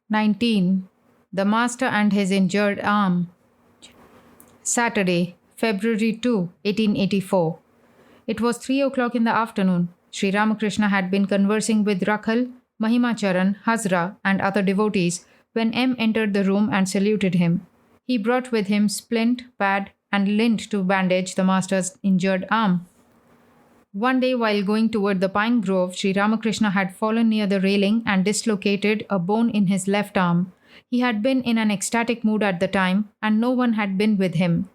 19. The Master and His Injured Arm. Saturday, February 2, 1884. It was 3 o'clock in the afternoon. Sri Ramakrishna had been conversing with Rakhal, Mahimacharan, Hazra, and other devotees when M entered the room and saluted him. He brought with him splint, pad, and lint to bandage the Master's injured arm. One day, while going toward the pine grove, Sri Ramakrishna had fallen near the railing and dislocated a bone in his left arm. He had been in an ecstatic mood at the time, and no one had been with him.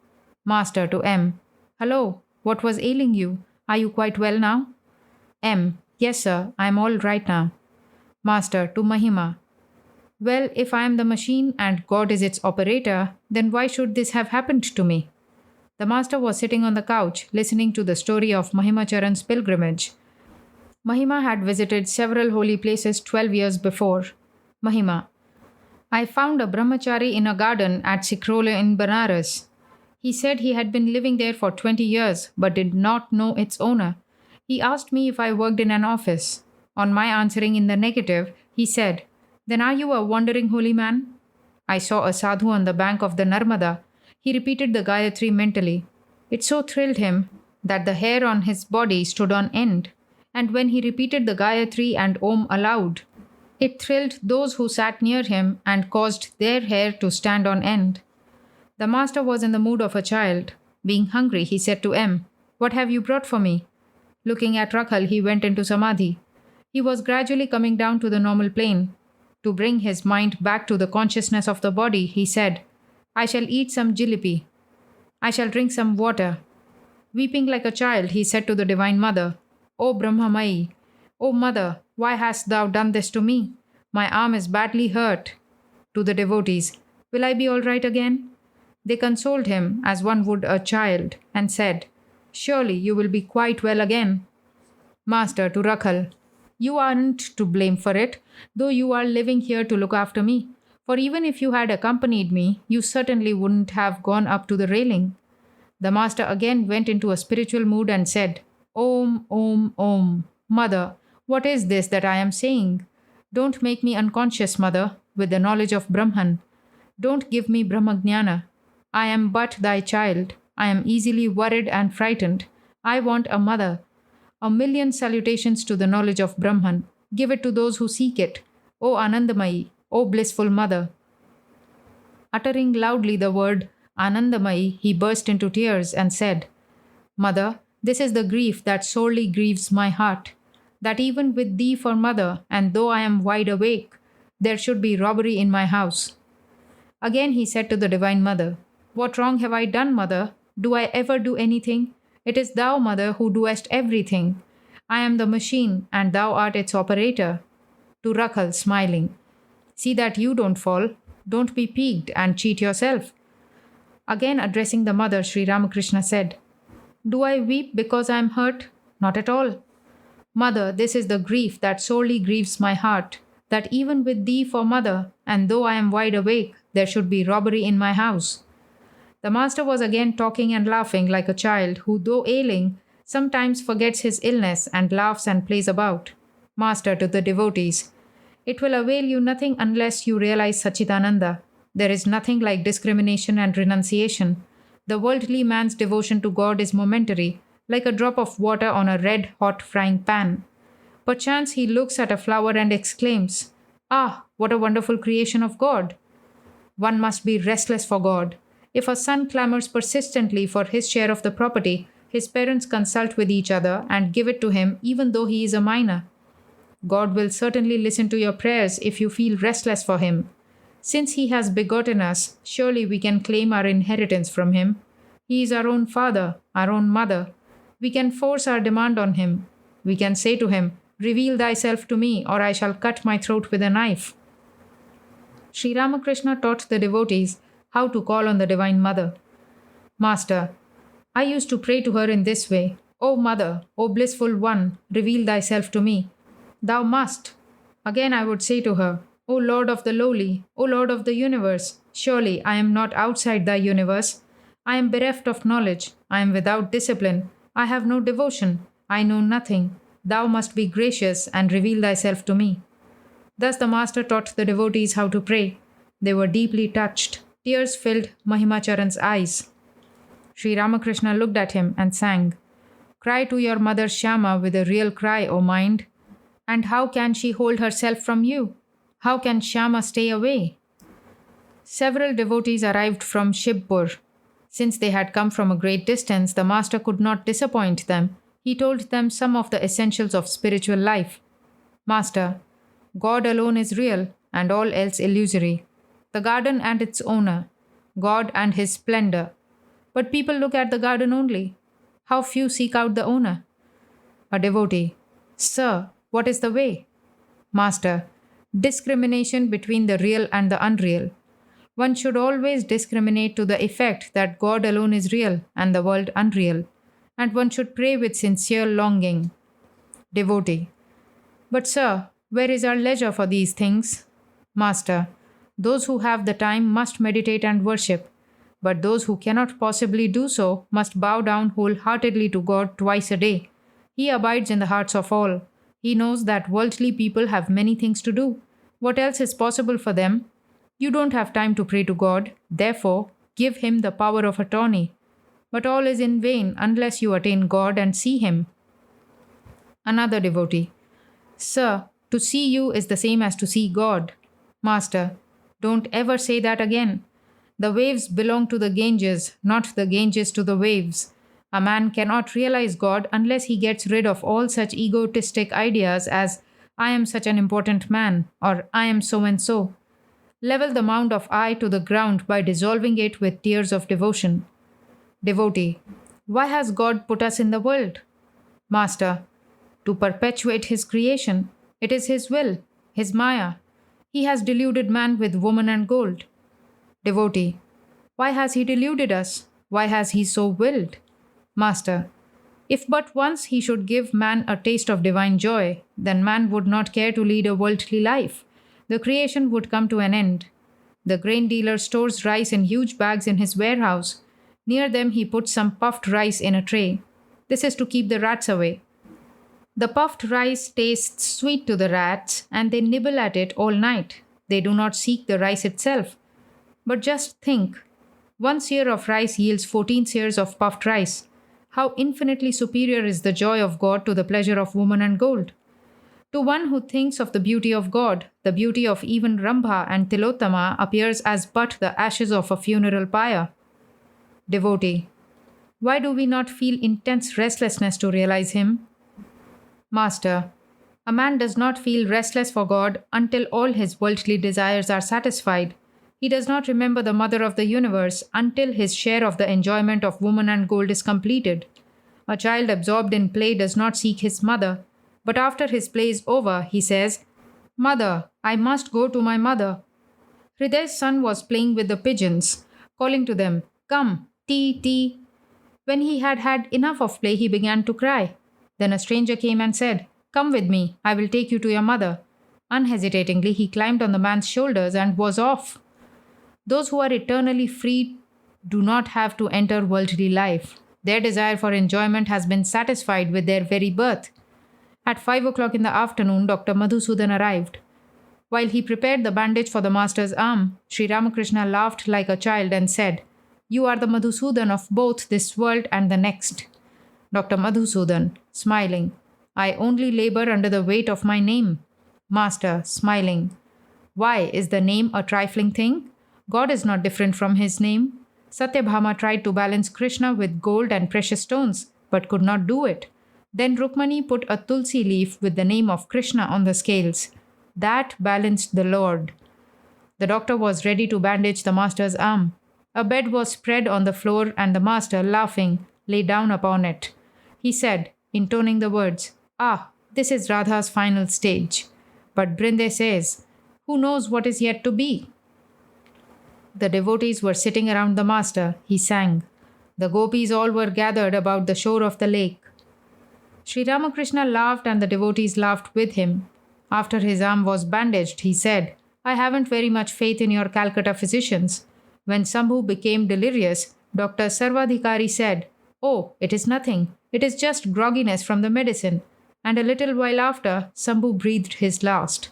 Master to M. Hello, what was ailing you? Are you quite well now? M. Yes, sir, I am all right now. Master to Mahima. Well, if I am the machine and God is its operator, then why should this have happened to me? The Master was sitting on the couch, listening to the story of Mahimacharan's pilgrimage. Mahima had visited several holy places 12 years before. Mahima. I found a brahmachari in a garden at Sikhrole in Banaras. He said he had been living there for 20 years but did not know its owner. He asked me if I worked in an office. On my answering in the negative, he said, Then are you a wandering holy man? I saw a sadhu on the bank of the Narmada. He repeated the Gayatri mentally. It so thrilled him that the hair on his body stood on end. And when he repeated the Gayatri and Om aloud, it thrilled those who sat near him and caused their hair to stand on end. The Master was in the mood of a child. Being hungry, he said to M, What have you brought for me? Looking at Rakhal, he went into Samadhi. He was gradually coming down to the normal plane. To bring his mind back to the consciousness of the body, he said, I shall eat some jilipi. I shall drink some water. Weeping like a child, he said to the Divine Mother, O Brahmamai, O Mother, why hast thou done this to me? My arm is badly hurt. To the devotees, will I be all right again? They consoled him as one would a child and said, Surely you will be quite well again. Master to Rakhal, you aren't to blame for it, though you are living here to look after me. For even if you had accompanied me, you certainly wouldn't have gone up to the railing. The Master again went into a spiritual mood and said, Om, Om, Om. Mother, what is this that I am saying? Don't make me unconscious, Mother, with the knowledge of Brahman. Don't give me Brahmagnana. I am but thy child. I am easily worried and frightened. I want a mother. A million salutations to the knowledge of Brahman. Give it to those who seek it. O Anandamayi, O blissful mother. Uttering loudly the word Anandamayi, he burst into tears and said, Mother, this is the grief that sorely grieves my heart, that even with thee for mother, and though I am wide awake, there should be robbery in my house. Again he said to the Divine Mother, What wrong have I done, Mother? Do I ever do anything? It is thou, Mother, who doest everything. I am the machine, and thou art its operator. To Rakhal, smiling, See that you don't fall. Don't be piqued and cheat yourself. Again addressing the mother, Sri Ramakrishna said, Do I weep because I am hurt? Not at all. Mother, this is the grief that sorely grieves my heart, that even with thee for mother, and though I am wide awake, there should be robbery in my house. The Master was again talking and laughing like a child who, though ailing, sometimes forgets his illness and laughs and plays about. Master to the devotees, It will avail you nothing unless you realize Sachidananda. There is nothing like discrimination and renunciation. The worldly man's devotion to God is momentary, like a drop of water on a red-hot frying pan. Perchance he looks at a flower and exclaims, Ah, what a wonderful creation of God! One must be restless for God. If a son clamors persistently for his share of the property, his parents consult with each other and give it to him even though he is a minor. God will certainly listen to your prayers if you feel restless for him. Since he has begotten us, surely we can claim our inheritance from him. He is our own father, our own mother. We can force our demand on him. We can say to him, Reveal thyself to me, or I shall cut my throat with a knife. Sri Ramakrishna taught the devotees how to call on the Divine Mother. Master, I used to pray to her in this way, O Mother, O blissful one, reveal thyself to me. Thou must. Again I would say to her, O Lord of the lowly, O Lord of the universe, surely I am not outside thy universe. I am bereft of knowledge. I am without discipline. I have no devotion. I know nothing. Thou must be gracious and reveal thyself to me. Thus the master taught the devotees how to pray. They were deeply touched. Tears filled Mahimacharan's eyes. Sri Ramakrishna looked at him and sang, "Cry to your mother Shyama with a real cry, O mind. And how can she hold herself from you? How can Shyama stay away?" Several devotees arrived from Shibpur. Since they had come from a great distance, the master could not disappoint them. He told them some of the essentials of spiritual life. "Master, God alone is real and all else illusory. The garden and its owner, God and his splendor. But people look at the garden only. How few seek out the owner." A devotee, "Sir, what is the way?" Master, "Discrimination between the real and the unreal. One should always discriminate to the effect that God alone is real and the world unreal, and one should pray with sincere longing." Devotee, "But sir, where is our leisure for these things?" Master, "Those who have the time must meditate and worship, but those who cannot possibly do so must bow down wholeheartedly to God twice a day. He abides in the hearts of all. He knows that worldly people have many things to do. What else is possible for them? You don't have time to pray to God, therefore give him the power of attorney. But all is in vain unless you attain God and see him." Another devotee, "Sir, to see you is the same as to see God." Master, "Don't ever say that again. The waves belong to the Ganges, not the Ganges to the waves. A man cannot realize God unless he gets rid of all such egotistic ideas as, 'I am such an important man,' or 'I am so and so.' Level the mound of I to the ground by dissolving it with tears of devotion." Devotee, "Why has God put us in the world?" Master, "To perpetuate his creation. It is his will, his Maya. He has deluded man with woman and gold." Devotee, "Why has he deluded us? Why has he so willed?" Master, "If but once he should give man a taste of divine joy, then man would not care to lead a worldly life. The creation would come to an end. The grain dealer stores rice in huge bags in his warehouse. Near them he puts some puffed rice in a tray. This is to keep the rats away. The puffed rice tastes sweet to the rats, and they nibble at it all night. They do not seek the rice itself. But just think, 1 seer of rice yields 14 seers of puffed rice. How infinitely superior is the joy of God to the pleasure of woman and gold. To one who thinks of the beauty of God, the beauty of even Rambha and Tilottama appears as but the ashes of a funeral pyre." Devotee, "Why do we not feel intense restlessness to realize him?" Master, "A man does not feel restless for God until all his worldly desires are satisfied. He does not remember the mother of the universe until his share of the enjoyment of woman and gold is completed. A child absorbed in play does not seek his mother, but after his play is over, he says, 'Mother, I must go to my mother.' Hriday's son was playing with the pigeons, calling to them, 'Come, tea, tea.' When he had had enough of play, he began to cry. Then a stranger came and said, 'Come with me, I will take you to your mother.' Unhesitatingly, he climbed on the man's shoulders and was off. Those who are eternally free do not have to enter worldly life. Their desire for enjoyment has been satisfied with their very birth. At 5 o'clock in the afternoon, Dr. Madhusudan arrived. While he prepared the bandage for the master's arm, Sri Ramakrishna laughed like a child and said, "You are the Madhusudan of both this world and the next." Dr. Madhusudan, smiling, "I only labor under the weight of my name." Master, smiling, "Why, is the name a trifling thing? God is not different from his name. Satyabhama tried to balance Krishna with gold and precious stones, but could not do it. Then Rukmani put a tulsi leaf with the name of Krishna on the scales. That balanced the Lord." The doctor was ready to bandage the master's arm. A bed was spread on the floor and the master, laughing, lay down upon it. He said, intoning the words, "Ah, this is Radha's final stage. But Brinde says, 'Who knows what is yet to be?'" The devotees were sitting around the master. He sang. The gopis all were gathered about the shore of the lake. Sri Ramakrishna laughed and the devotees laughed with him. After his arm was bandaged, he said, "I haven't very much faith in your Calcutta physicians." When Sambhu became delirious, Dr. Sarvadhikari said, "Oh, it is nothing. It is just grogginess from the medicine." And a little while after, Sambhu breathed his last.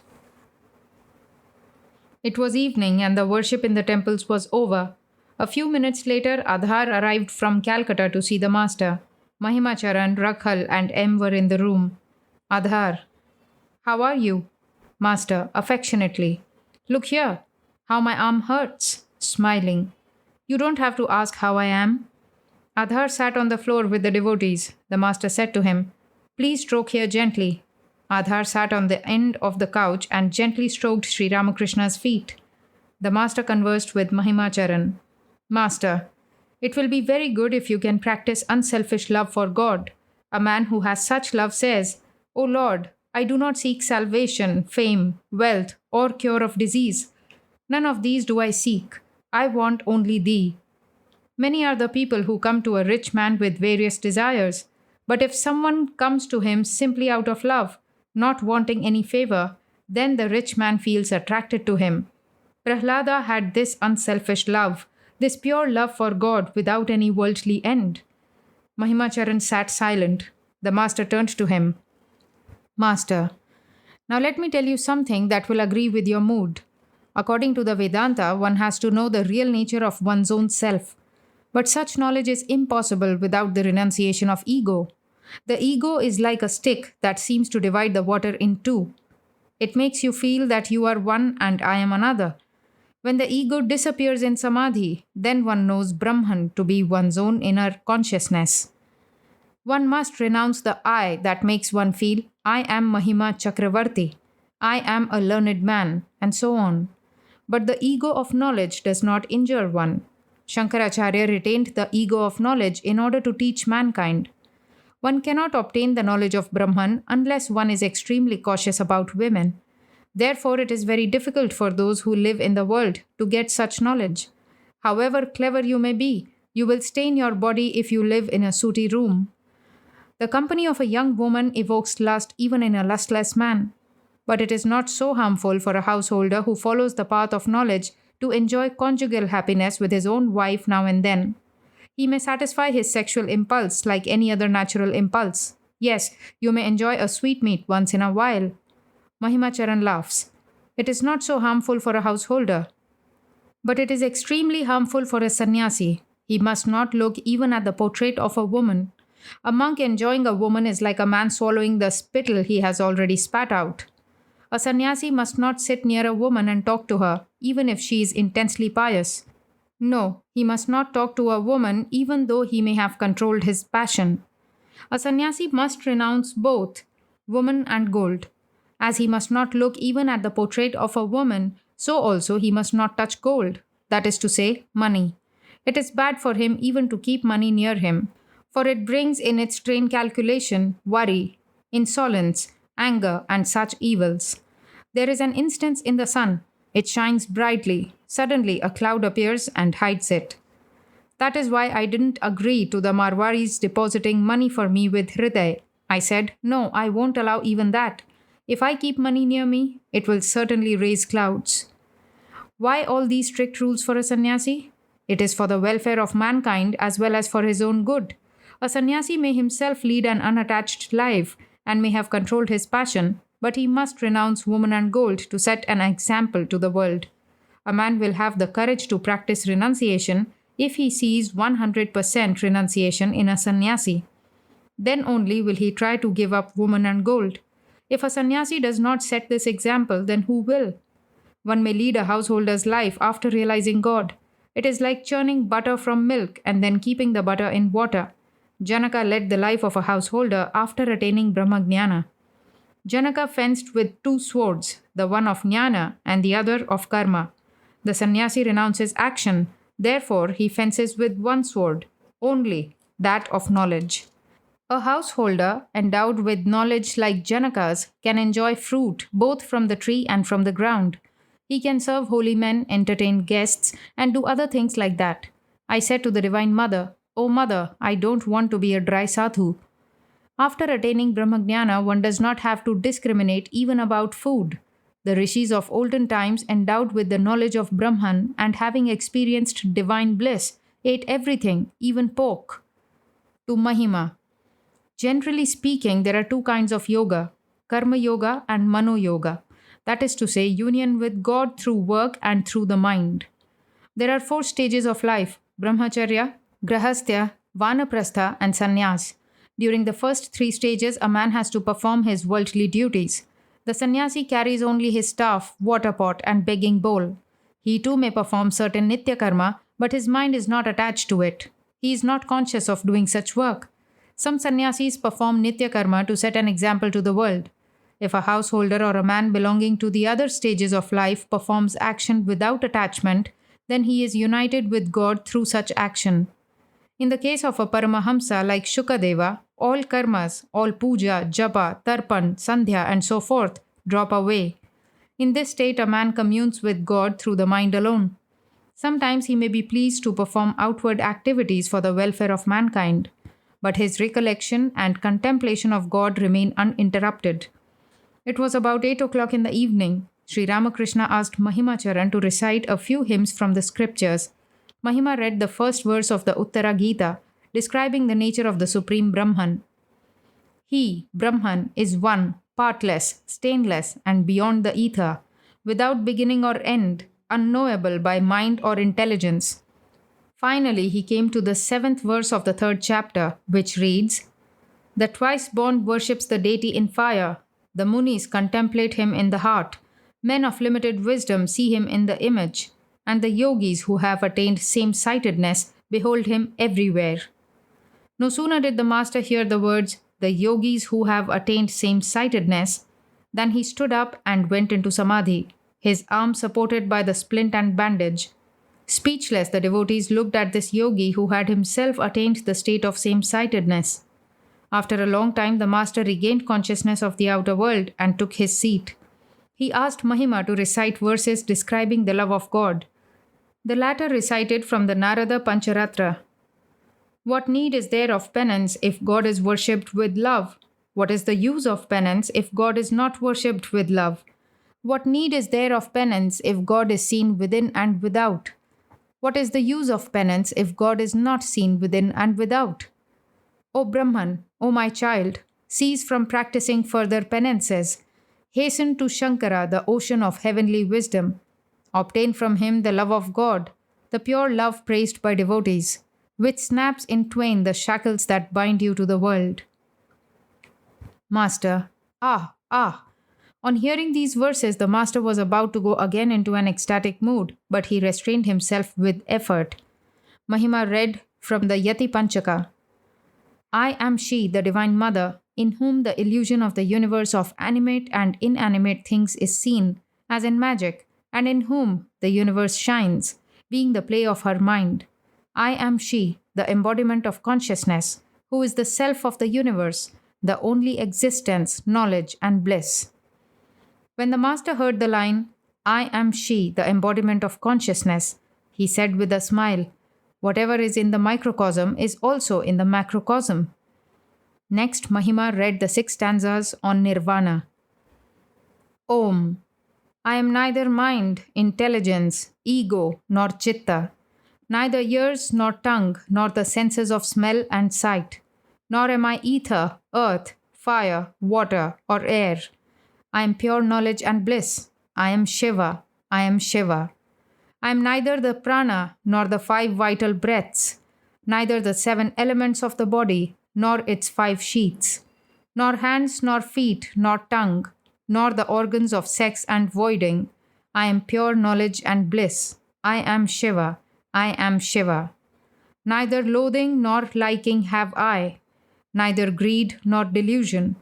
It was evening and the worship in the temples was over. A few minutes later, Adhar arrived from Calcutta to see the master. Mahimacharan, Rakhal, and M were in the room. Adhar, how are you? Master, affectionately. Look here, how my arm hurts. Smiling. You don't have to ask how I am. Adhar sat on the floor with the devotees. The master said to him, Please stroke here gently. Adhar sat on the end of the couch and gently stroked Sri Ramakrishna's feet. The master conversed with Mahimacharan. Master, it will be very good if you can practice unselfish love for God. A man who has such love says, O Lord, I do not seek salvation, fame, wealth, or cure of disease. None of these do I seek. I want only Thee. Many are the people who come to a rich man with various desires. But if someone comes to him simply out of love, not wanting any favor, then the rich man feels attracted to him. Prahlada had this unselfish love, this pure love for God without any worldly end. Mahimacharan sat silent. The master turned to him. Master, now let me tell you something that will agree with your mood. According to the Vedanta, one has to know the real nature of one's own self. But such knowledge is impossible without the renunciation of ego. The ego is like a stick that seems to divide the water in two. It makes you feel that you are one and I am another. When the ego disappears in samadhi, then one knows Brahman to be one's own inner consciousness. One must renounce the I that makes one feel, I am Mahima Chakravarti, I am a learned man, and so on. But the ego of knowledge does not injure one. Shankaracharya retained the ego of knowledge in order to teach mankind. One cannot obtain the knowledge of Brahman unless one is extremely cautious about women. Therefore, it is very difficult for those who live in the world to get such knowledge. However clever you may be, you will stain your body if you live in a sooty room. The company of a young woman evokes lust even in a lustless man. But it is not so harmful for a householder who follows the path of knowledge to enjoy conjugal happiness with his own wife now and then. He may satisfy his sexual impulse like any other natural impulse. Yes, you may enjoy a sweetmeat once in a while. Mahimacharan laughs. It is not so harmful for a householder. But it is extremely harmful for a sannyasi. He must not look even at the portrait of a woman. A monk enjoying a woman is like a man swallowing the spittle he has already spat out. A sannyasi must not sit near a woman and talk to her, even if she is intensely pious. No, he must not talk to a woman even though he may have controlled his passion. A sannyasi must renounce both, woman and gold. As he must not look even at the portrait of a woman, so also he must not touch gold, that is to say, money. It is bad for him even to keep money near him, for it brings in its train calculation, worry, insolence, anger, and such evils. There is an instance in the sun. It shines brightly. Suddenly, a cloud appears and hides it. That is why I didn't agree to the Marwaris depositing money for me with Hriday. I said, no, I won't allow even that. If I keep money near me, it will certainly raise clouds. Why all these strict rules for a sannyasi? It is for the welfare of mankind as well as for his own good. A sannyasi may himself lead an unattached life and may have controlled his passion, but he must renounce woman and gold to set an example to the world. A man will have the courage to practice renunciation if he sees 100% renunciation in a sannyasi. Then only will he try to give up woman and gold. If a sannyasi does not set this example, then who will? One may lead a householder's life after realizing God. It is like churning butter from milk and then keeping the butter in water. Janaka led the life of a householder after attaining Brahmagnana. Janaka fenced with two swords, the one of jnana and the other of karma. The sannyasi renounces action, therefore he fences with one sword, only that of knowledge. A householder endowed with knowledge like Janaka's can enjoy fruit both from the tree and from the ground. He can serve holy men, entertain guests, and do other things like that. I said to the Divine Mother, O Mother, I don't want to be a dry sadhu. After attaining Brahmagnana, one does not have to discriminate even about food. The rishis of olden times, endowed with the knowledge of Brahman and having experienced divine bliss, ate everything, even pork. To Mahima. Generally speaking, there are two kinds of yoga, Karma Yoga and Mano Yoga. that is to say, union with God through work and through the mind. There are 4 stages of life: Brahmacharya, Grahastya, Vanaprastha, and Sannyas. During the first 3 stages, a man has to perform his worldly duties. The sannyasi carries only his staff, water pot, and begging bowl. He too may perform certain nitya karma, but his mind is not attached to it. He is not conscious of doing such work. Some sannyasis perform nitya karma to set an example to the world. If a householder or a man belonging to the other stages of life performs action without attachment, then he is united with God through such action. In the case of a Paramahamsa like Shukadeva, all karmas, all puja, japa, tarpan, sandhya, and so forth drop away. In this state, a man communes with God through the mind alone. Sometimes he may be pleased to perform outward activities for the welfare of mankind, but his recollection and contemplation of God remain uninterrupted. It was about 8 o'clock in the evening. Sri Ramakrishna asked Mahimacharan to recite a few hymns from the scriptures. Mahima read the first verse of the Uttara Gita, describing the nature of the Supreme Brahman. He, Brahman, is one, partless, stainless, and beyond the ether, without beginning or end, unknowable by mind or intelligence. Finally, he came to the 7th verse of the 3rd chapter, which reads, "The twice-born worships the deity in fire. The Munis contemplate him in the heart. Men of limited wisdom see him in the image, and the yogis who have attained same-sightedness behold him everywhere." No sooner did the master hear the words, "the yogis who have attained same-sightedness," than he stood up and went into samadhi, his arm supported by the splint and bandage. Speechless, the devotees looked at this yogi who had himself attained the state of same-sightedness. After a long time, the master regained consciousness of the outer world and took his seat. He asked Mahima to recite verses describing the love of God. The latter recited from the Narada Pancharatra. What need is there of penance if God is worshipped with love? What is the use of penance if God is not worshipped with love? What need is there of penance if God is seen within and without? What is the use of penance if God is not seen within and without? O Brahman, O my child, cease from practicing further penances. Hasten to Shankara, the ocean of heavenly wisdom. Obtain from him the love of God, the pure love praised by devotees, which snaps in twain the shackles that bind you to the world. Master, ah, ah. On hearing these verses, the master was about to go again into an ecstatic mood, but he restrained himself with effort. Mahima read from the Yati Panchaka. I am she, the Divine Mother, in whom the illusion of the universe of animate and inanimate things is seen, as in magic, and in whom the universe shines, being the play of her mind. I am she, the embodiment of consciousness, who is the self of the universe, the only existence, knowledge, and bliss. When the master heard the line, I am she, the embodiment of consciousness, he said with a smile, whatever is in the microcosm is also in the macrocosm. Next, Mahima read the 6 stanzas on Nirvana. Om. I am neither mind, intelligence, ego, nor chitta, neither ears nor tongue, nor the senses of smell and sight, nor am I ether, earth, fire, water, or air. I am pure knowledge and bliss. I am Shiva. I am Shiva. I am neither the prana nor the 5 vital breaths, neither the 7 elements of the body nor its 5 sheaths, nor hands nor feet nor tongue, nor the organs of sex and voiding. I am pure knowledge and bliss. I am Shiva. I am Shiva. Neither loathing nor liking have I, neither greed nor delusion.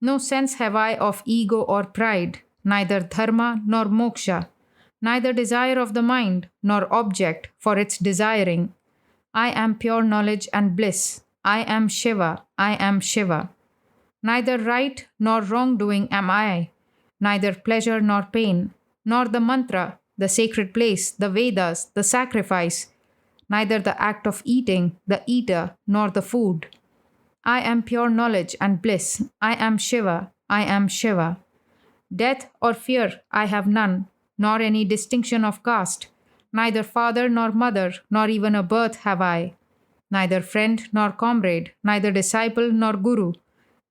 No sense have I of ego or pride, neither dharma nor moksha, neither desire of the mind nor object for its desiring. I am pure knowledge and bliss. I am Shiva. I am Shiva. Neither right nor wrongdoing am I, neither pleasure nor pain, nor the mantra, the sacred place, the Vedas, the sacrifice, neither the act of eating, the eater, nor the food. I am pure knowledge and bliss. I am Shiva. I am Shiva. Death or fear I have none, nor any distinction of caste. Neither father nor mother, nor even a birth have I. Neither friend nor comrade, neither disciple nor guru.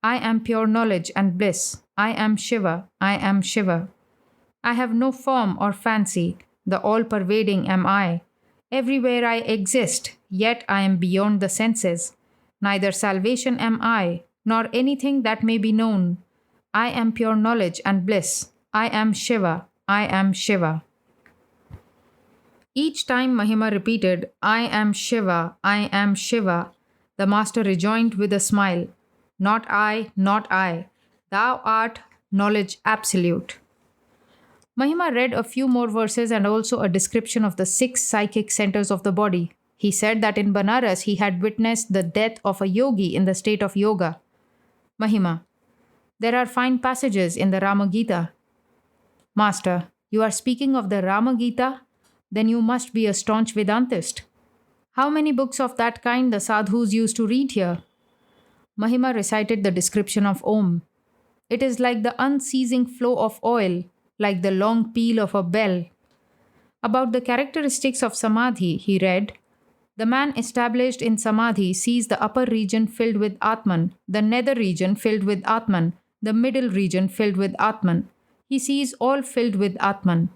I am pure knowledge and bliss. I am Shiva. I am Shiva. I have no form or fancy. The all-pervading am I. Everywhere I exist, yet I am beyond the senses. Neither salvation am I, nor anything that may be known. I am pure knowledge and bliss. I am Shiva. I am Shiva. Each time Mahima repeated, I am Shiva, I am Shiva, the master rejoined with a smile, not I, not I. Thou art knowledge absolute. Mahima read a few more verses and also a description of the 6 psychic centers of the body. He said that in Banaras he had witnessed the death of a yogi in the state of yoga. Mahima, there are fine passages in the Rama Gita. Master, you are speaking of the Rama Gita? Then you must be a staunch Vedantist. How many books of that kind the sadhus used to read here? Mahima recited the description of Om. It is like the unceasing flow of oil, like the long peal of a bell. About the characteristics of Samadhi, he read, the man established in Samadhi sees the upper region filled with Atman, the nether region filled with Atman, the middle region filled with Atman. He sees all filled with Atman.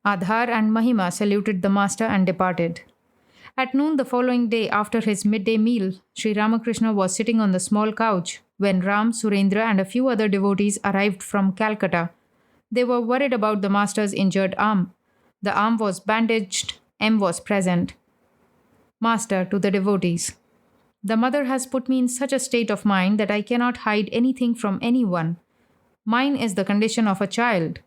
Adhar and Mahima saluted the master and departed. At noon the following day, after his midday meal, Sri Ramakrishna was sitting on the small couch when Ram, Surendra, and a few other devotees arrived from Calcutta. They were worried about the master's injured arm. The arm was bandaged. M was present. Master to the devotees. The mother has put me in such a state of mind that I cannot hide anything from anyone. Mine is the condition of a child.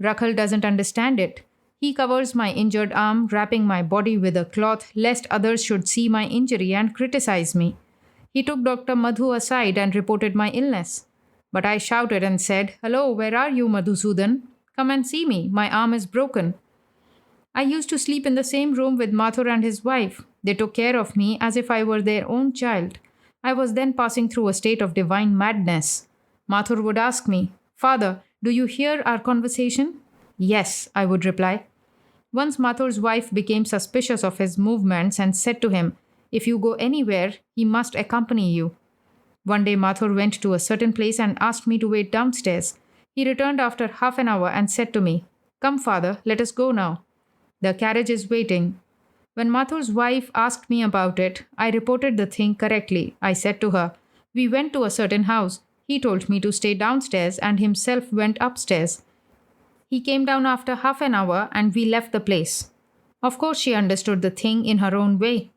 Rakhal doesn't understand it. He covers my injured arm, wrapping my body with a cloth lest others should see my injury and criticize me. He took Dr. Madhu aside and reported my illness. But I shouted and said, Hello, where are you, Madhusudan? Come and see me. My arm is broken. I used to sleep in the same room with Mathur and his wife. They took care of me as if I were their own child. I was then passing through a state of divine madness. Mathur would ask me, Father, do you hear our conversation? Yes, I would reply. Once Mathur's wife became suspicious of his movements and said to him, If you go anywhere, he must accompany you. One day Mathur went to a certain place and asked me to wait downstairs. He returned after half an hour and said to me, Come, father, let us go now. The carriage is waiting. When Mathur's wife asked me about it, I reported the thing correctly. I said to her, We went to a certain house. He told me to stay downstairs and himself went upstairs. He came down after half an hour and we left the place. Of course, she understood the thing in her own way.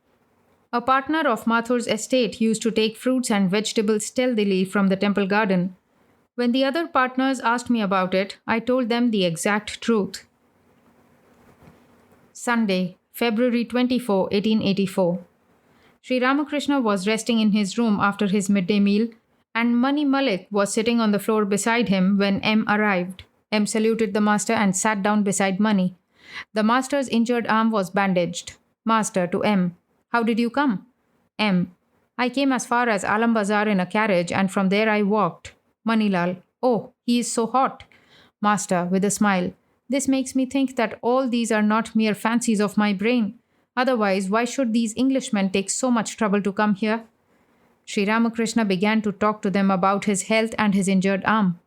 A partner of Mathur's estate used to take fruits and vegetables stealthily from the temple garden. When the other partners asked me about it, I told them the exact truth. Sunday, February 24, 1884. Sri Ramakrishna was resting in his room after his midday meal, and Mani Malik was sitting on the floor beside him when M arrived. M saluted the master and sat down beside Mani. The master's injured arm was bandaged. Master to M. How did you come? M. I came as far as Alam Bazar in a carriage and from there I walked. Manilal. Oh, he is so hot. Master with a smile. This makes me think that all these are not mere fancies of my brain. Otherwise, why should these Englishmen take so much trouble to come here? Sri Ramakrishna began to talk to them about his health and his injured arm.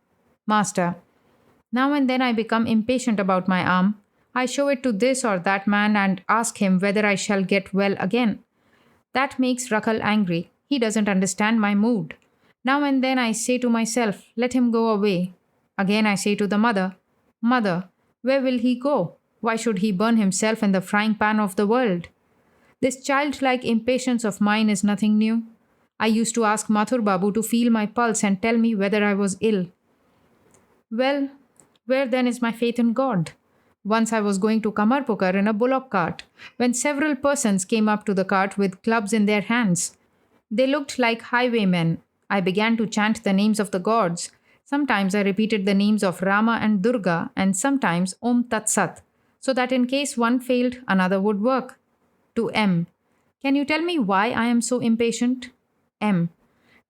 Master. Now and then I become impatient about my arm. I show it to this or that man and ask him whether I shall get well again. That makes Rakhal angry. He doesn't understand my mood. Now and then I say to myself, let him go away. Again I say to the mother, Mother, where will he go? Why should he burn himself in the frying pan of the world? This childlike impatience of mine is nothing new. I used to ask Mathur Babu to feel my pulse and tell me whether I was ill. Well, where then is my faith in God? Once I was going to Kamarpukar in a bullock cart, when several persons came up to the cart with clubs in their hands. They looked like highwaymen. I began to chant the names of the gods. Sometimes I repeated the names of Rama and Durga, and sometimes Om Tat Sat, so that in case one failed, another would work. To M. Can you tell me why I am so impatient? M.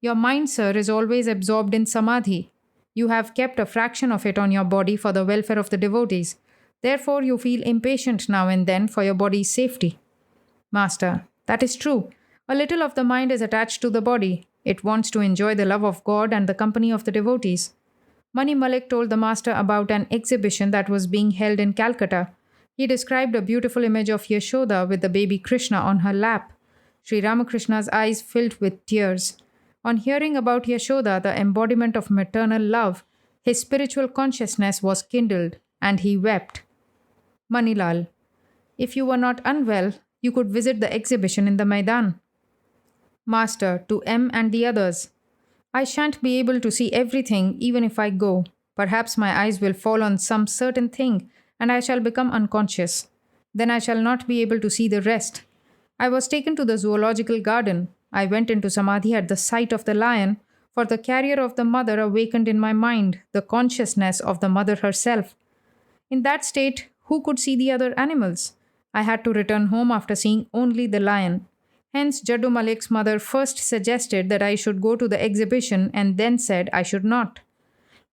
Your mind, sir, is always absorbed in samadhi. You have kept a fraction of it on your body for the welfare of the devotees. Therefore, you feel impatient now and then for your body's safety. Master. That is true. A little of the mind is attached to the body. It wants to enjoy the love of God and the company of the devotees. Mani Malik told the master about an exhibition that was being held in Calcutta. He described a beautiful image of Yashoda with the baby Krishna on her lap. Sri Ramakrishna's eyes filled with tears. On hearing about Yashoda, the embodiment of maternal love, his spiritual consciousness was kindled, and he wept. Manilal, if you were not unwell, you could visit the exhibition in the Maidan. Master, to M and the others, I shan't be able to see everything even if I go. Perhaps my eyes will fall on some certain thing and I shall become unconscious. Then I shall not be able to see the rest. I was taken to the zoological garden. I went into samadhi at the sight of the lion, for the carrier of the mother awakened in my mind the consciousness of the mother herself. In that state, who could see the other animals? I had to return home after seeing only the lion. Hence, Jaddu Malik's mother first suggested that I should go to the exhibition and then said I should not.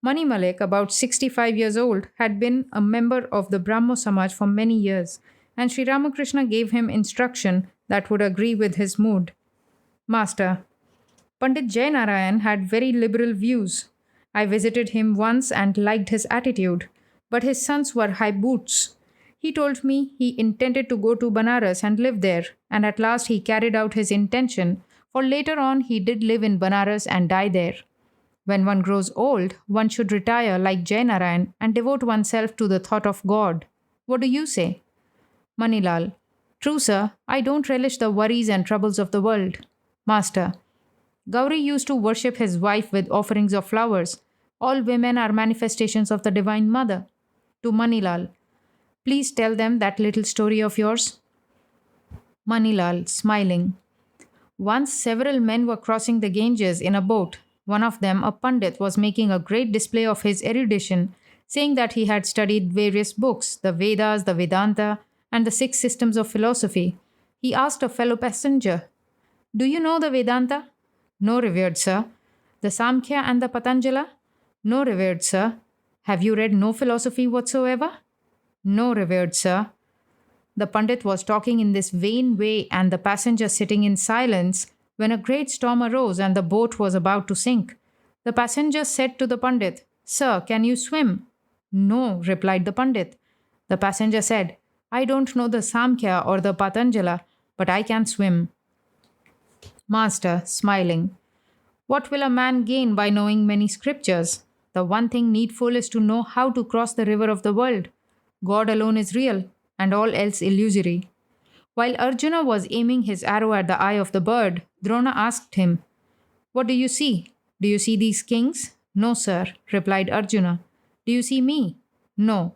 Mani Malik, about 65 years old, had been a member of the Brahmo Samaj for many years, and Sri Ramakrishna gave him instruction that would agree with his mood. Master, Pandit Jainarayan had very liberal views. I visited him once and liked his attitude, but his sons were high boots. He told me he intended to go to Banaras and live there, and at last he carried out his intention, for later on he did live in Banaras and die there. When one grows old, one should retire like Jainarayan and devote oneself to the thought of God. What do you say? Manilal, true sir, I don't relish the worries and troubles of the world. Master, Gauri used to worship his wife with offerings of flowers. All women are manifestations of the Divine Mother. To Manilal, please tell them that little story of yours. Manilal, smiling. Once several men were crossing the Ganges in a boat. One of them, a Pandit, was making a great display of his erudition, saying that he had studied various books, the Vedas, the Vedanta, and the 6 systems of philosophy. He asked a fellow passenger, do you know the Vedanta? No, revered sir. The Samkhya and the Patanjala? No, revered sir. Have you read no philosophy whatsoever? No, revered sir. The Pandit was talking in this vain way and the passenger sitting in silence when a great storm arose and the boat was about to sink. The passenger said to the Pandit, Sir, can you swim? No, replied the Pandit. The passenger said, I don't know the Samkhya or the Patanjala, but I can swim. Master, smiling. What will a man gain by knowing many scriptures? The one thing needful is to know how to cross the river of the world. God alone is real, and all else illusory. While Arjuna was aiming his arrow at the eye of the bird, Drona asked him, What do you see? Do you see these kings? No, sir, replied Arjuna. Do you see me? No.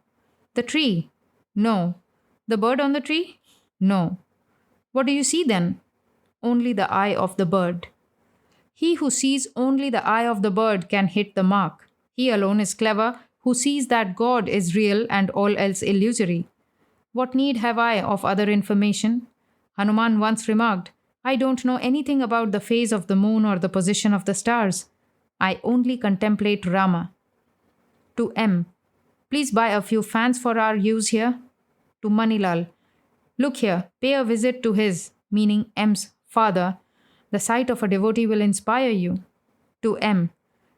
The tree? No. The bird on the tree? No. What do you see then? Only the eye of the bird. He who sees only the eye of the bird can hit the mark. He alone is clever who sees that God is real and all else illusory. What need have I of other information? Hanuman once remarked, I don't know anything about the phase of the moon or the position of the stars. I only contemplate Rama. To M. Please buy a few fans for our use here. To Manilal. Look here, pay a visit to his, meaning M's, father. The sight of a devotee will inspire you. To M.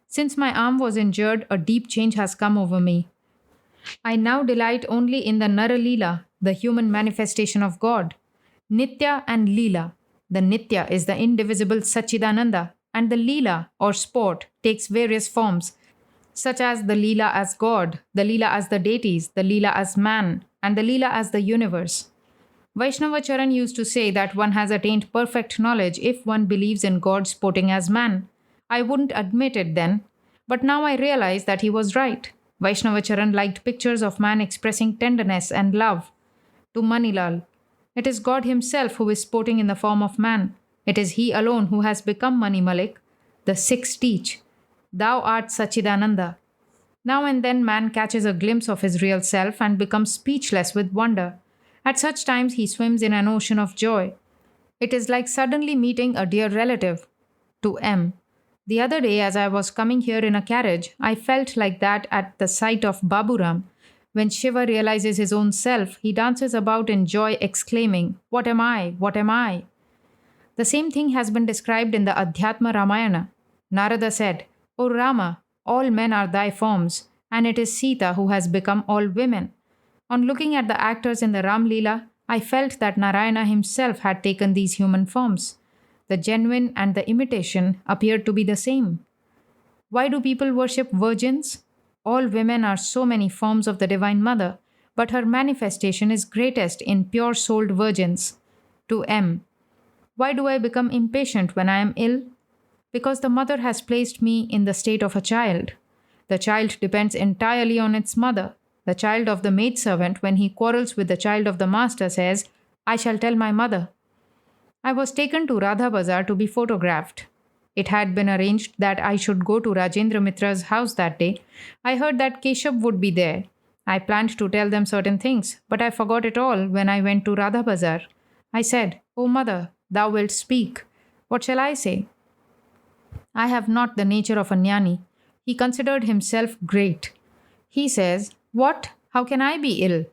Since my arm was injured, a deep change has come over me. I now delight only in the Nara Leela, the human manifestation of God. Nitya and Leela. The Nitya is the indivisible Sachidananda, and the Leela, or sport, takes various forms, such as the Leela as God, the Leela as the deities, the Leela as man, and the Leela as the universe. Vaishnava Charan used to say that one has attained perfect knowledge if one believes in God sporting as man. I wouldn't admit it then, but now I realize that he was right. Vaishnava Charan liked pictures of man expressing tenderness and love. To Manilal, it is God himself who is sporting in the form of man. It is he alone who has become Mani Malik. The 6 teach, Thou art Sachidananda. Now and then man catches a glimpse of his real self and becomes speechless with wonder. At such times he swims in an ocean of joy. It is like suddenly meeting a dear relative. To M. The other day as I was coming here in a carriage, I felt like that at the sight of Baburam. When Shiva realizes his own self, he dances about in joy exclaiming, What am I? What am I? The same thing has been described in the Adhyatma Ramayana. Narada said, O Rama, All men are thy forms, and it is Sita who has become all women. On looking at the actors in the Ram Leela, I felt that Narayana himself had taken these human forms. The genuine and the imitation appeared to be the same. Why do people worship virgins? All women are so many forms of the Divine Mother, but her manifestation is greatest in pure souled virgins. To M. Why do I become impatient when I am ill? Because the mother has placed me in the state of a child. The child depends entirely on its mother. The child of the maidservant, when he quarrels with the child of the master, says, I shall tell my mother. I was taken to Radha Bazar to be photographed. It had been arranged that I should go to Rajendra Mitra's house that day. I heard that Keshav would be there. I planned to tell them certain things, but I forgot it all when I went to Radha Bazar. I said, O mother, thou wilt speak. What shall I say? I have not the nature of a jnani. He considered himself great. He says, What? How can I be ill?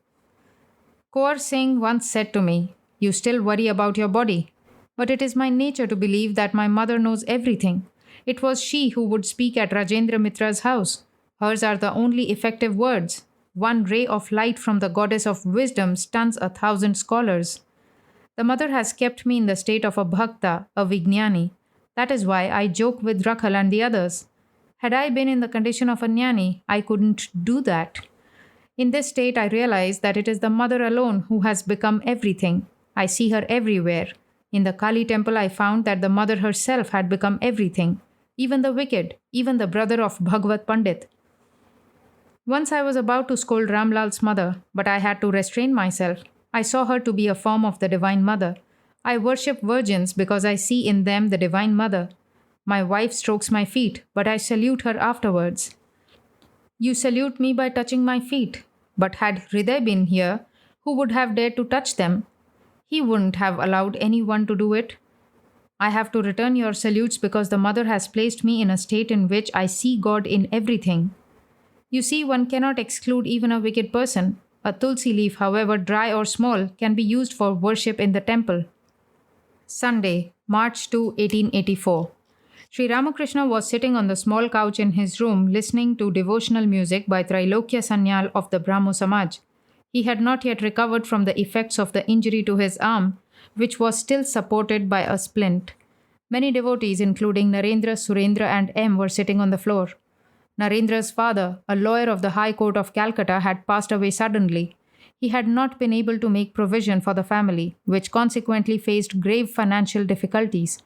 Kaur Singh once said to me, You still worry about your body. But it is my nature to believe that my mother knows everything. It was she who would speak at Rajendra Mitra's house. Hers are the only effective words. One ray of light from the goddess of wisdom stuns 1,000 scholars. The mother has kept me in the state of a bhakta, a vijnani. That is why I joke with Rakhal and the others. Had I been in the condition of a jnani, I couldn't do that. In this state, I realize that it is the mother alone who has become everything. I see her everywhere. In the Kali temple, I found that the mother herself had become everything, even the wicked, even the brother of Bhagavad Pandit. Once I was about to scold Ramlal's mother, but I had to restrain myself. I saw her to be a form of the Divine Mother. I worship virgins because I see in them the Divine Mother. My wife strokes my feet, but I salute her afterwards. You salute me by touching my feet, but had Hriday been here, who would have dared to touch them? He wouldn't have allowed anyone to do it. I have to return your salutes because the mother has placed me in a state in which I see God in everything. You see, one cannot exclude even a wicked person. A tulsi leaf, however dry or small, can be used for worship in the temple. Sunday, March 2, 1884. Sri Ramakrishna was sitting on the small couch in his room listening to devotional music by Trailokya Sanyal of the Brahmo Samaj. He had not yet recovered from the effects of the injury to his arm, which was still supported by a splint. Many devotees, including Narendra, Surendra, and M, were sitting on the floor. Narendra's father, a lawyer of the High Court of Calcutta, had passed away suddenly. He had not been able to make provision for the family, which consequently faced grave financial difficulties.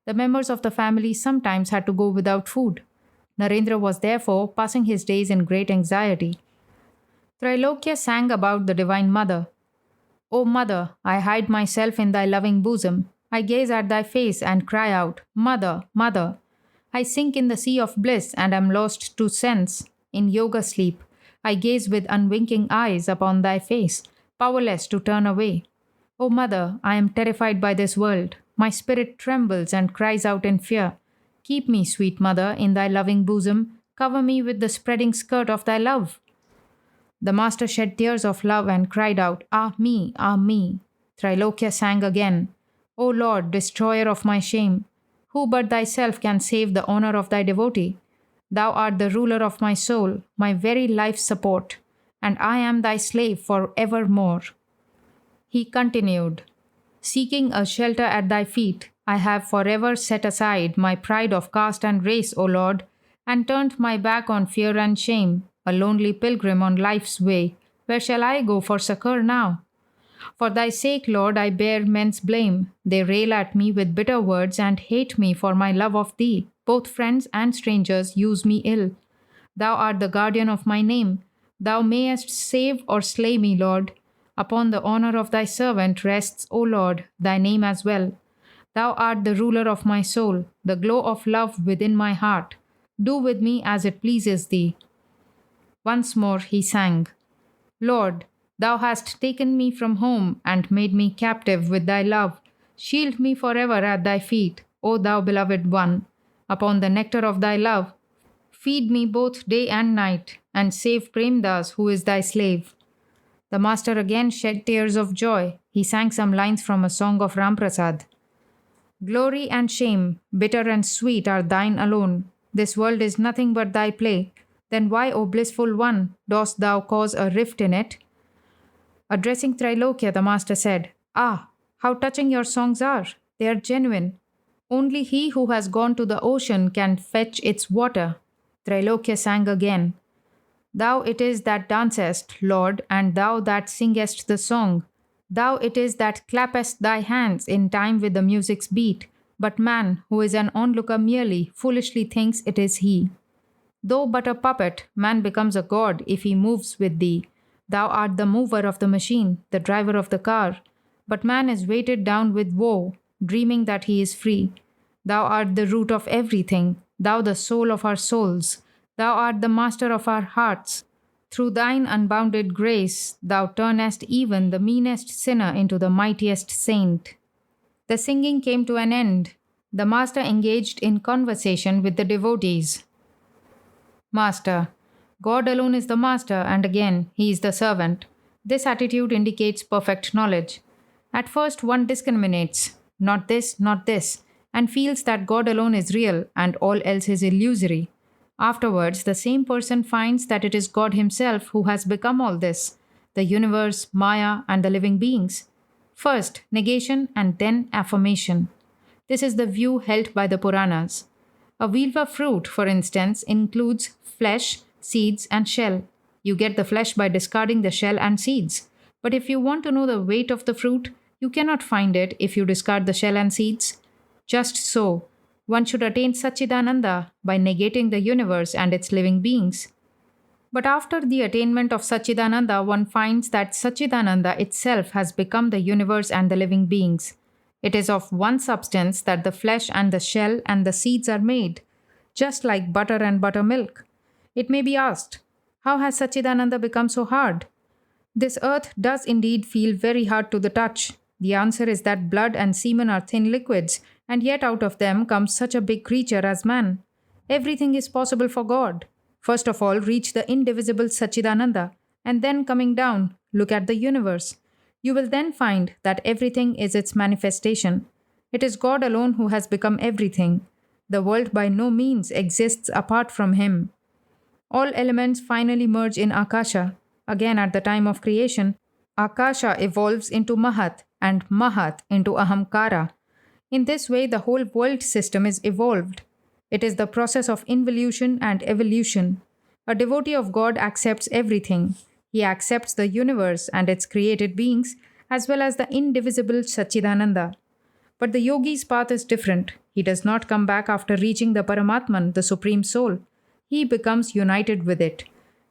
The members of the family sometimes had to go without food. Narendra was therefore passing his days in great anxiety. Trailokya sang about the Divine Mother. O Mother, I hide myself in thy loving bosom. I gaze at thy face and cry out, Mother, Mother. I sink in the sea of bliss and am lost to sense. In yoga sleep, I gaze with unwinking eyes upon thy face, powerless to turn away. O Mother, I am terrified by this world. My spirit trembles and cries out in fear. Keep me, sweet Mother, in thy loving bosom. Cover me with the spreading skirt of thy love. The master shed tears of love and cried out, Ah me, ah me. Trailokya sang again, O Lord, destroyer of my shame, who but thyself can save the honor of thy devotee? Thou art the ruler of my soul, my very life's support, and I am thy slave for evermore. He continued, Seeking a shelter at thy feet, I have forever set aside my pride of caste and race, O Lord, and turned my back on fear and shame. A lonely pilgrim on life's way, where shall I go for succor now? For thy sake, Lord, I bear men's blame. They rail at me with bitter words and hate me for my love of thee. Both friends and strangers use me ill. Thou art the guardian of my name. Thou mayest save or slay me, Lord. Upon the honor of thy servant rests, O Lord, thy name as well. Thou art the ruler of my soul, the glow of love within my heart. Do with me as it pleases thee. Once more he sang, Lord, thou hast taken me from home and made me captive with thy love. Shield me forever at thy feet, O thou beloved one. Upon the nectar of thy love, feed me both day and night, and save Premdas, who is thy slave. The master again shed tears of joy. He sang some lines from a song of Ramprasad. Glory and shame, bitter and sweet, are thine alone. This world is nothing but thy play. Then why, O blissful one, dost thou cause a rift in it? Addressing Trilokya, the master said, Ah, how touching your songs are! They are genuine. Only he who has gone to the ocean can fetch its water. Trilokya sang again. Thou it is that dancest, Lord, and thou that singest the song. Thou it is that clappest thy hands in time with the music's beat. But man, who is an onlooker merely, foolishly thinks it is he. Though but a puppet, man becomes a god if he moves with thee. Thou art the mover of the machine, the driver of the car. But man is weighted down with woe, dreaming that he is free. Thou art the root of everything, thou the soul of our souls. Thou art the master of our hearts. Through thine unbounded grace, thou turnest even the meanest sinner into the mightiest saint. The singing came to an end. The master engaged in conversation with the devotees. Master. God alone is the master, and again, he is the servant. This attitude indicates perfect knowledge. At first, one discriminates, not this, and feels that God alone is real and all else is illusory. Afterwards, the same person finds that it is God himself who has become all this, the universe, Maya, and the living beings. First, negation and then affirmation. This is the view held by the Puranas. A Vilva fruit, for instance, includes flesh, seeds, and shell. You get the flesh by discarding the shell and seeds. But if you want to know the weight of the fruit, you cannot find it if you discard the shell and seeds. Just so, one should attain Satchidananda by negating the universe and its living beings. But after the attainment of Satchidananda, one finds that Satchidananda itself has become the universe and the living beings. It is of one substance that the flesh and the shell and the seeds are made, just like butter and buttermilk. It may be asked, how has Satchidananda become so hard? This earth does indeed feel very hard to the touch. The answer is that blood and semen are thin liquids, and yet out of them comes such a big creature as man. Everything is possible for God. First of all, reach the indivisible Satchidananda, and then coming down, look at the universe. You will then find that everything is its manifestation. It is God alone who has become everything. The world by no means exists apart from him. All elements finally merge in Akasha. Again, at the time of creation, Akasha evolves into Mahat and Mahat into Ahamkara. In this way, the whole world system is evolved. It is the process of involution and evolution. A devotee of God accepts everything. He accepts the universe and its created beings, as well as the indivisible Satchidananda. But the yogi's path is different. He does not come back after reaching the Paramatman, the Supreme Soul. He becomes united with it.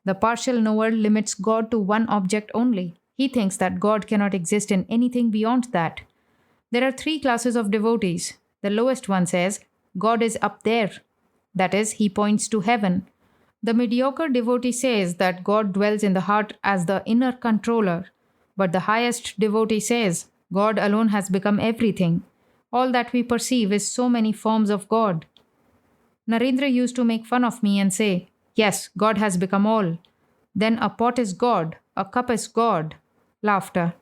The partial knower limits God to one object only. He thinks that God cannot exist in anything beyond that. There are three classes of devotees. The lowest one says, God is up there. That is, he points to heaven. The mediocre devotee says that God dwells in the heart as the inner controller. But the highest devotee says, God alone has become everything. All that we perceive is so many forms of God. Narendra used to make fun of me and say, yes, God has become all. Then a pot is God, a cup is God. Laughter.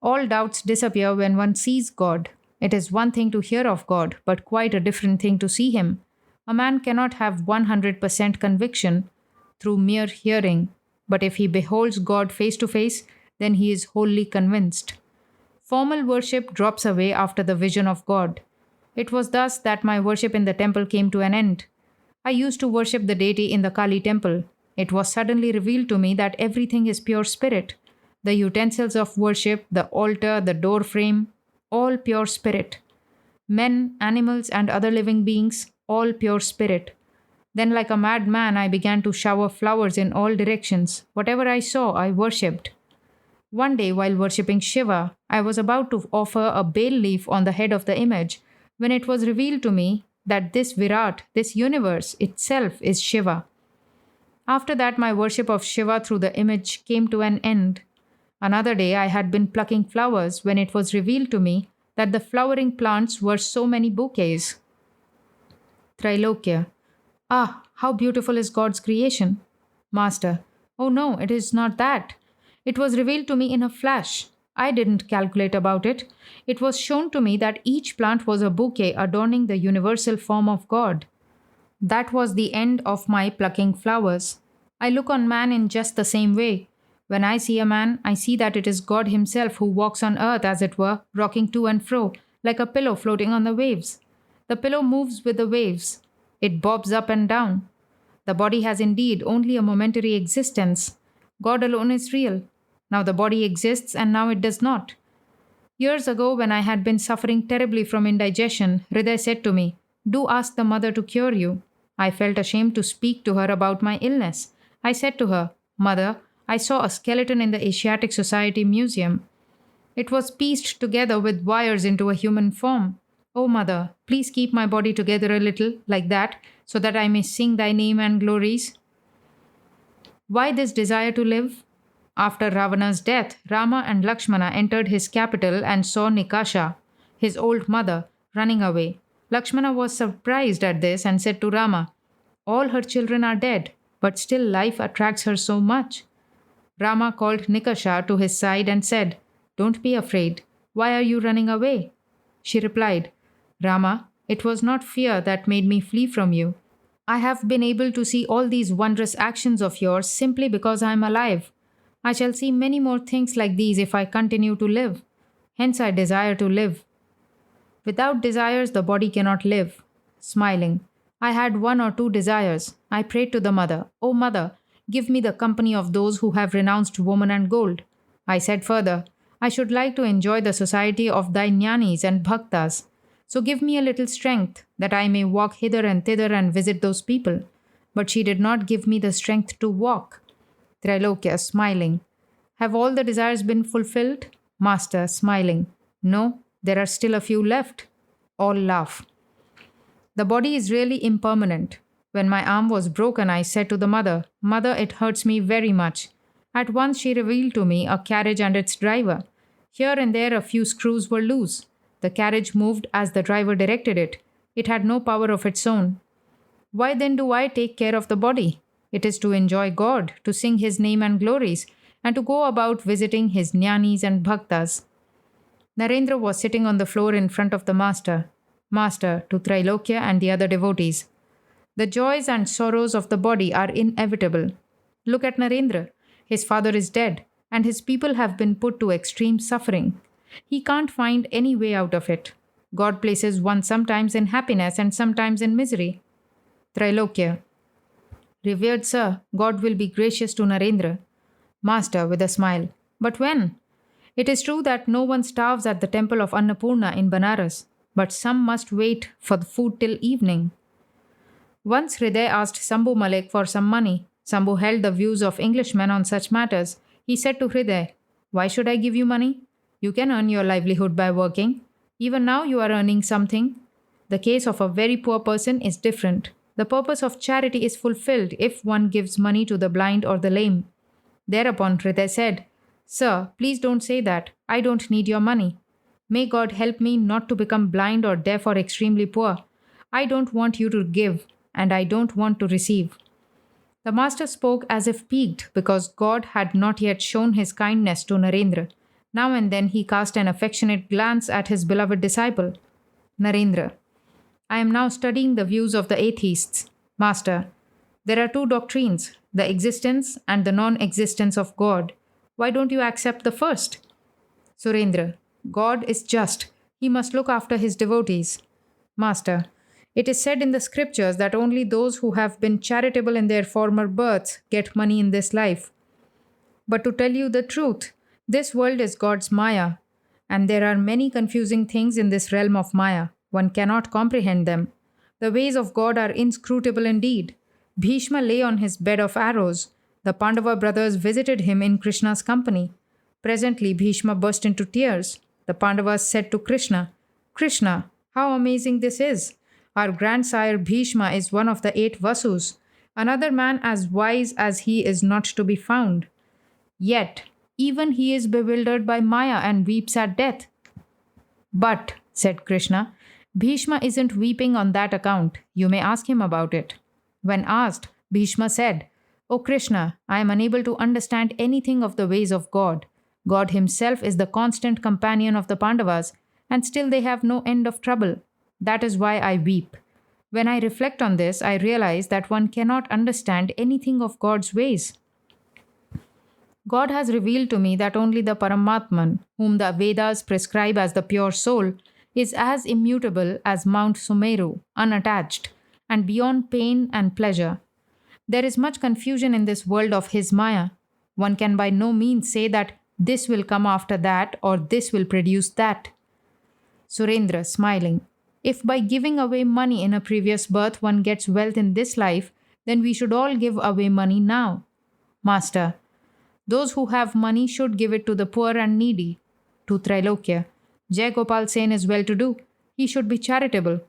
All doubts disappear when one sees God. It is one thing to hear of God, but quite a different thing to see him. A man cannot have 100% conviction through mere hearing, but if he beholds God face to face, then he is wholly convinced. Formal worship drops away after the vision of God. It was thus that my worship in the temple came to an end. I used to worship the deity in the Kali temple. It was suddenly revealed to me that everything is pure spirit. The utensils of worship, the altar, the door frame, all pure spirit. Men, animals, and other living beings, all pure spirit. Then, like a madman, I began to shower flowers in all directions. Whatever I saw, I worshipped. One day, while worshipping Shiva, I was about to offer a bay leaf on the head of the image when it was revealed to me that this Virat, this universe itself is Shiva. After that, my worship of Shiva through the image came to an end. Another day, I had been plucking flowers when it was revealed to me that the flowering plants were so many bouquets. Trilokya. Ah, how beautiful is God's creation. Master. Oh no, it is not that. It was revealed to me in a flash. I didn't calculate about it. It was shown to me that each plant was a bouquet adorning the universal form of God. That was the end of my plucking flowers. I look on man in just the same way. When I see a man, I see that it is God Himself who walks on earth, as it were, rocking to and fro, like a pillow floating on the waves. The pillow moves with the waves. It bobs up and down. The body has indeed only a momentary existence. God alone is real. Now the body exists and now it does not. Years ago, when I had been suffering terribly from indigestion, Hriday said to me, "Do ask the mother to cure you." I felt ashamed to speak to her about my illness. I said to her, "Mother, I saw a skeleton in the Asiatic Society Museum. It was pieced together with wires into a human form. Oh, mother, please keep my body together a little, like that, so that I may sing thy name and glories." Why this desire to live? After Ravana's death, Rama and Lakshmana entered his capital and saw Nikasha, his old mother, running away. Lakshmana was surprised at this and said to Rama, "All her children are dead, but still life attracts her so much." Rama called Nikasha to his side and said, "Don't be afraid. Why are you running away?" She replied, "Rama, it was not fear that made me flee from you. I have been able to see all these wondrous actions of yours simply because I am alive. I shall see many more things like these if I continue to live. Hence I desire to live. Without desires, the body cannot live." Smiling, I had one or two desires. I prayed to the mother, "O mother, give me the company of those who have renounced woman and gold." I said further, "I should like to enjoy the society of thy jnanis and bhaktas. So give me a little strength, that I may walk hither and thither and visit those people." But she did not give me the strength to walk. Trailokya, smiling, "Have all the desires been fulfilled?" Master, smiling, "No, there are still a few left." All laugh. The body is really impermanent. When my arm was broken, I said to the mother, "Mother, it hurts me very much." At once she revealed to me a carriage and its driver. Here and there a few screws were loose. The carriage moved as the driver directed it. It had no power of its own. Why then do I take care of the body? It is to enjoy God, to sing His name and glories, and to go about visiting His jnanis and bhaktas. Narendra was sitting on the floor in front of the master. Master, to Trailokya and the other devotees, "The joys and sorrows of the body are inevitable. Look at Narendra. His father is dead, and his people have been put to extreme suffering. He can't find any way out of it. God places one sometimes in happiness and sometimes in misery." Trailokya, "Revered sir, God will be gracious to Narendra." Master, with a smile, "But when? It is true that no one starves at the temple of Annapurna in Banaras, but some must wait for the food till evening." Once Hriday asked Sambhu Malik for some money. Sambhu held the views of Englishmen on such matters. He said to Hriday, "Why should I give you money? You can earn your livelihood by working. Even now you are earning something. The case of a very poor person is different. The purpose of charity is fulfilled if one gives money to the blind or the lame." Thereupon Hriday said, "Sir, please don't say that. I don't need your money. May God help me not to become blind or deaf or extremely poor. I don't want you to give, and I don't want to receive." The master spoke as if piqued because God had not yet shown his kindness to Narendra. Now and then he cast an affectionate glance at his beloved disciple. Narendra, "I am now studying the views of the atheists. Master, there are two doctrines, the existence and the non-existence of God. Why don't you accept the first?" Surendra, "God is just. He must look after his devotees." Master, "It is said in the scriptures that only those who have been charitable in their former births get money in this life. But to tell you the truth, this world is God's Maya, and there are many confusing things in this realm of Maya. One cannot comprehend them. The ways of God are inscrutable indeed. Bhishma lay on his bed of arrows. The Pandava brothers visited him in Krishna's company. Presently, Bhishma burst into tears. The Pandavas said to Krishna, "Krishna, how amazing this is! Our grandsire Bhishma is one of the 8 Vasus. Another man as wise as he is not to be found. Yet, even he is bewildered by Maya and weeps at death." "But," said Krishna, "Bhishma isn't weeping on that account. You may ask him about it." When asked, Bhishma said, "O Krishna, I am unable to understand anything of the ways of God. God himself is the constant companion of the Pandavas, and still they have no end of trouble. That is why I weep. When I reflect on this, I realize that one cannot understand anything of God's ways. God has revealed to me that only the Paramatman, whom the Vedas prescribe as the pure soul, is as immutable as Mount Sumeru, unattached, and beyond pain and pleasure. There is much confusion in this world of his Maya. One can by no means say that this will come after that or this will produce that. Surendra, smiling. If by giving away money in a previous birth one gets wealth in this life, then we should all give away money now. Master, those who have money should give it to the poor and needy. To Trilokya, Jai Gopal Sen is well to do. He should be charitable.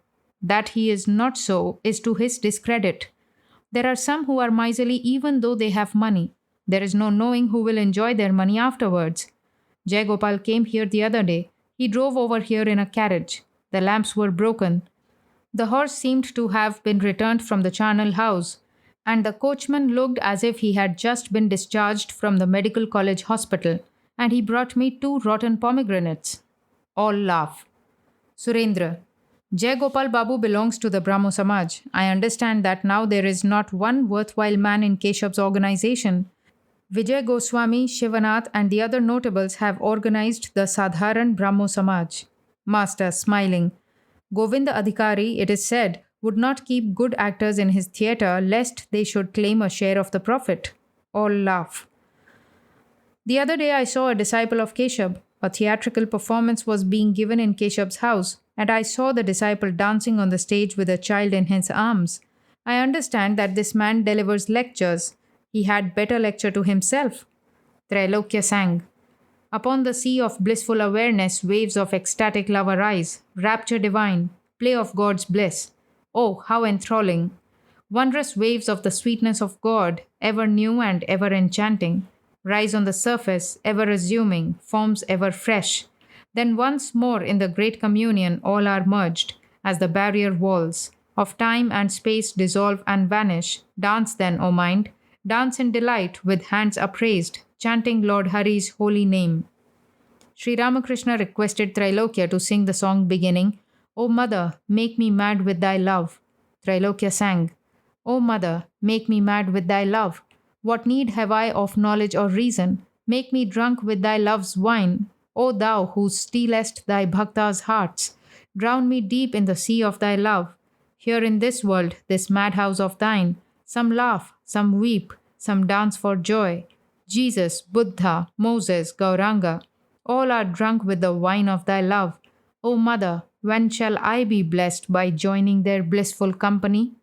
That he is not so is to his discredit. There are some who are miserly even though they have money. There is no knowing who will enjoy their money afterwards. Jai Gopal came here the other day. He drove over here in a carriage. The lamps were broken. The horse seemed to have been returned from the charnel house, and the coachman looked as if he had just been discharged from the medical college hospital, and he brought me 2 rotten pomegranates. All laugh. Surendra, Jai Gopal Babu belongs to the Brahmo Samaj. I understand that now there is not one worthwhile man in Keshav's organization. Vijay Goswami, Shivanath, and the other notables have organized the Sadharan Brahmo Samaj. Master, smiling. Govinda Adhikari, it is said, would not keep good actors in his theatre lest they should claim a share of the profit. All laugh. The other day I saw a disciple of Keshav. A theatrical performance was being given in Keshav's house, and I saw the disciple dancing on the stage with a child in his arms. I understand that this man delivers lectures. He had better lecture to himself. Trailokya sang. Upon the sea of blissful awareness, waves of ecstatic love arise, rapture divine, play of God's bliss. Oh, how enthralling! Wondrous waves of the sweetness of God, ever new and ever enchanting, rise on the surface, ever resuming, forms ever fresh. Then once more in the great communion all are merged, as the barrier walls of time and space dissolve and vanish. Dance then, O mind, dance in delight with hands upraised, chanting Lord Hari's holy name. Sri Ramakrishna requested Trailokya to sing the song beginning, O Mother, make me mad with thy love. Trailokya sang, O Mother, make me mad with thy love. What need have I of knowledge or reason? Make me drunk with thy love's wine. O thou who stealest thy bhaktas' hearts, drown me deep in the sea of thy love. Here in this world, this madhouse of thine, some laugh, some weep, some dance for joy. Jesus, Buddha, Moses, Gauranga, all are drunk with the wine of thy love. O Mother, when shall I be blessed by joining their blissful company?